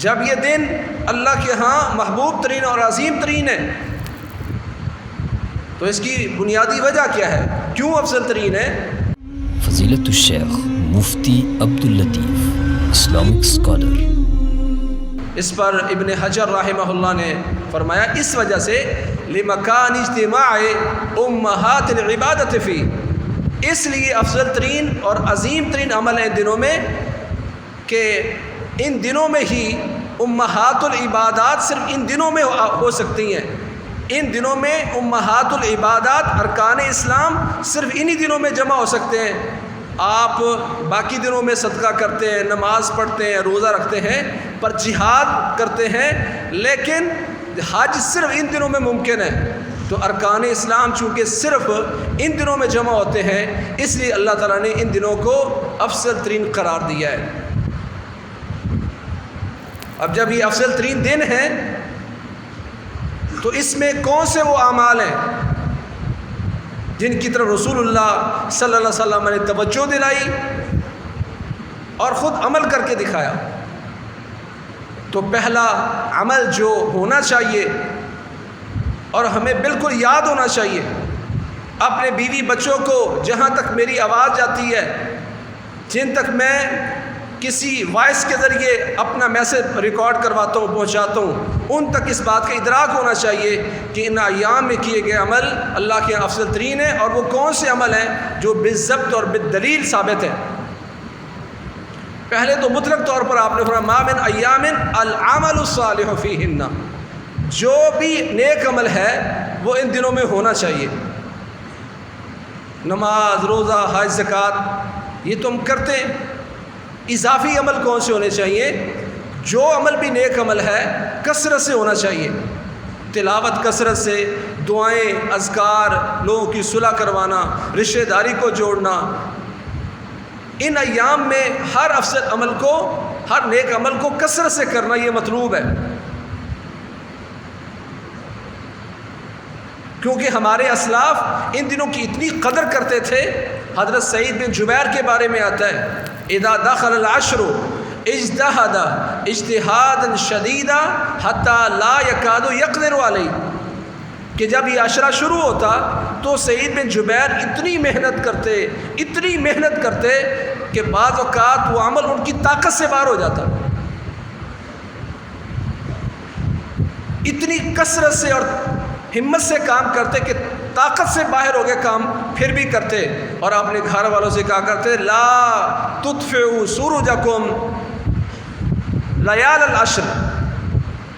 جب یہ دن اللہ کے ہاں محبوب ترین اور عظیم ترین ہے تو اس کی بنیادی وجہ کیا ہے؟ کیوں افضل ترین ہے؟ فضیلت الشیخ مفتی عبداللطیف اسلامک اسکالر، اس پر ابن حجر رحمہ اللہ نے فرمایا اس وجہ سے لمکان اجتماع امہات العبادت فی، اس لیے افضل ترین اور عظیم ترین عمل ہے ان دنوں میں کہ ان دنوں میں ہی امہات العبادات صرف ان دنوں میں ہو سکتی ہیں۔ ان دنوں میں امہات العبادات ارکان اسلام صرف انہی دنوں میں جمع ہو سکتے ہیں۔ آپ باقی دنوں میں صدقہ کرتے ہیں، نماز پڑھتے ہیں، روزہ رکھتے ہیں، پر جہاد کرتے ہیں، لیکن حج صرف ان دنوں میں ممکن ہے۔ تو ارکان اسلام چونکہ صرف ان دنوں میں جمع ہوتے ہیں، اس لیے اللہ تعالیٰ نے ان دنوں کو افضل ترین قرار دیا ہے۔ اب جب یہ افضل ترین دن ہے تو اس میں کون سے وہ اعمال ہیں جن کی طرف رسول اللہ صلی اللہ علیہ وسلم نے توجہ دلائی اور خود عمل کر کے دکھایا؟ تو پہلا عمل جو ہونا چاہیے اور ہمیں بالکل یاد ہونا چاہیے، اپنے بیوی بچوں کو جہاں تک میری آواز جاتی ہے، جن تک میں کسی وائس کے ذریعے اپنا میسج ریکارڈ کرواتا ہوں، پہنچاتا ہوں، ان تک اس بات کا ادراک ہونا چاہیے کہ ان ایام میں کیے گئے عمل اللہ کے افضل ترین ہیں، اور وہ کون سے عمل ہیں جو بالضبط اور بالدلیل ثابت ہیں۔ پہلے تو مطلق طور پر آپ نے فرمایا ما من ایام العمل الصالح فیہن، جو بھی نیک عمل ہے وہ ان دنوں میں ہونا چاہیے۔ نماز، روزہ، حج، زکوٰۃ یہ تو ہم کرتے ہیں۔ اضافی عمل کون سے ہونے چاہیے؟ جو عمل بھی نیک عمل ہے کثرت سے ہونا چاہیے، تلاوت کثرت سے، دعائیں، اذکار، لوگوں کی صلح کروانا، رشتہ داری کو جوڑنا۔ ان ایام میں ہر افضل عمل کو، ہر نیک عمل کو کثرت سے کرنا یہ مطلوب ہے، کیونکہ ہمارے اسلاف ان دنوں کی اتنی قدر کرتے تھے۔ حضرت سعید بن جبیر کے بارے میں آتا ہے اذا دخل العشر اجتہد اجتہادا شدیدا حتی لا یکاد یقدر علیہ، کہ جب یہ عشرہ شروع ہوتا تو سعید بن جبیر اتنی محنت کرتے کہ بعض اوقات وہ عمل ان کی طاقت سے باہر ہو جاتا۔ اتنی کثرت سے اور ہمت سے کام کرتے کہ طاقت سے باہر ہو گئے کام، پھر بھی کرتے، اور اپنے گھر والوں سے کہا کرتے لا تطفئوا سروجکم لیال العشر،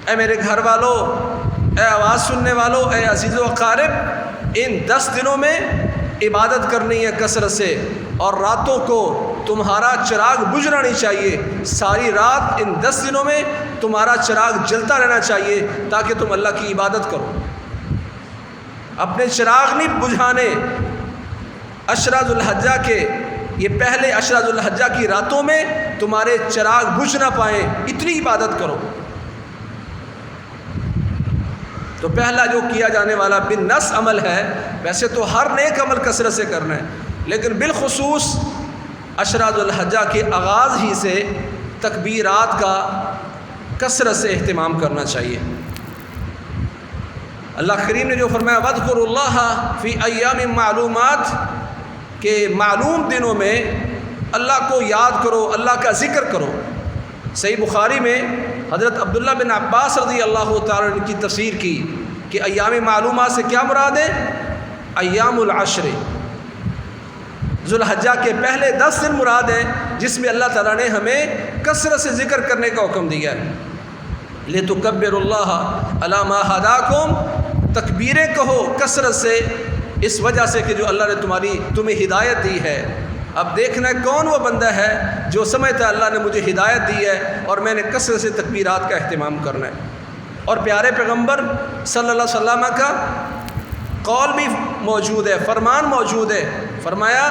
اے میرے گھر والوں، اے آواز سننے والوں، اے عزیز و اقارب، ان 10 دنوں میں عبادت کرنی ہے کثرت سے، اور راتوں کو تمہارا چراغ بجھنا نہیں چاہیے۔ ساری رات ان 10 دنوں میں تمہارا چراغ جلتا رہنا چاہیے تاکہ تم اللہ کی عبادت کرو۔ اپنے چراغ نہیں بجھانے۔ عشرہ ذو الحجہ کے یہ پہلے عشرہ ذو الحجہ کی راتوں میں تمہارے چراغ بجھ نہ پائیں، اتنی عبادت کرو۔ تو پہلا جو کیا جانے والا بالنص عمل ہے، ویسے تو ہر نیک عمل کثرت سے کرنا ہے، لیکن بالخصوص عشرہ ذو الحجہ کے آغاز ہی سے تکبیرات کا کثرت سے اہتمام کرنا چاہیے۔ اللہ کریم نے جو فرمایا وَاذْكُرُوا اللَّهَ فِي أَيَّامٍ مَعْلُومَاتٍ، کہ معلوم دنوں میں اللہ کو یاد کرو، اللہ کا ذکر کرو۔ صحیح بخاری میں حضرت عبداللہ بن عباس رضی اللہ تعالیٰ عنہ کی تفسیر کی کہ ایام معلومات سے کیا مراد ہے؟ ایام العشر، ذو الحجہ کے پہلے 10 دن مراد ہیں، جس میں اللہ تعالیٰ نے ہمیں کثرت سے ذکر کرنے کا حکم دیا ہے۔ لِتُكَبِّرُوا اللَّهَ عَلَىٰ مَا هَدَاكُمْ، تکبیریں کہو کثرت سے، اس وجہ سے کہ جو اللہ نے تمہیں ہدایت دی ہے۔ اب دیکھنا ہے کون وہ بندہ ہے جو سمجھتا ہے اللہ نے مجھے ہدایت دی ہے اور میں نے کثرت سے تکبیرات کا اہتمام کرنا ہے۔ اور پیارے پیغمبر صلی اللہ علیہ وسلم کا قول بھی موجود ہے، فرمان موجود ہے، فرمایا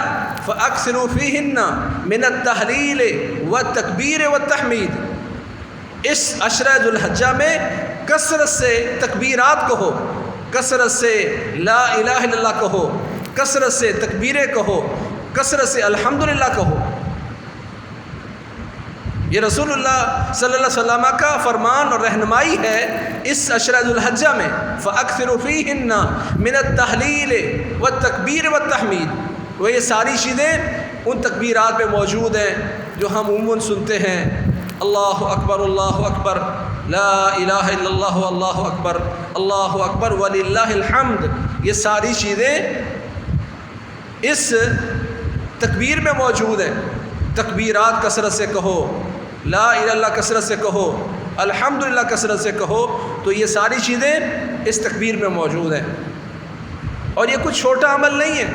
فَأَكْثِرُوا فِيهِنَّ مِنَ التَّهْلِيلِ وَالتَّكْبِيرِ وَالتَّحْمِيدِ، اس عشرہ ذو الحجہ میں کثرت سے تکبیرات کہو، کثرت سے لا الہ الا اللہ کہو، کثرت سے تکبیریں کہو، کثرت سے الحمدللہ کہو۔ یہ رسول اللہ صلی اللہ علیہ وسلم کا فرمان اور رہنمائی ہے اس عشرہ ذو الحجہ میں، فَأَكْثِرُوا فِيهِنَّ مِنَ التَّحْلِيلِ وَالتَّكْبِيرِ وَالتَّحْمِيدِ۔ وہ یہ ساری چیزیں ان تکبیرات میں موجود ہیں جو ہم عموماً سنتے ہیں، اللہ اکبر لا الہ الا اللہ اللہ اکبر وللہ الحمد، یہ ساری چیزیں اس تکبیر میں موجود ہیں۔ تکبیرات کثرت سے کہو، لا الہ الا اللہ کثرت سے کہو، الحمدللہ کثرت سے کہو، تو یہ ساری چیزیں اس تکبیر میں موجود ہیں۔ اور یہ کچھ چھوٹا عمل نہیں ہے،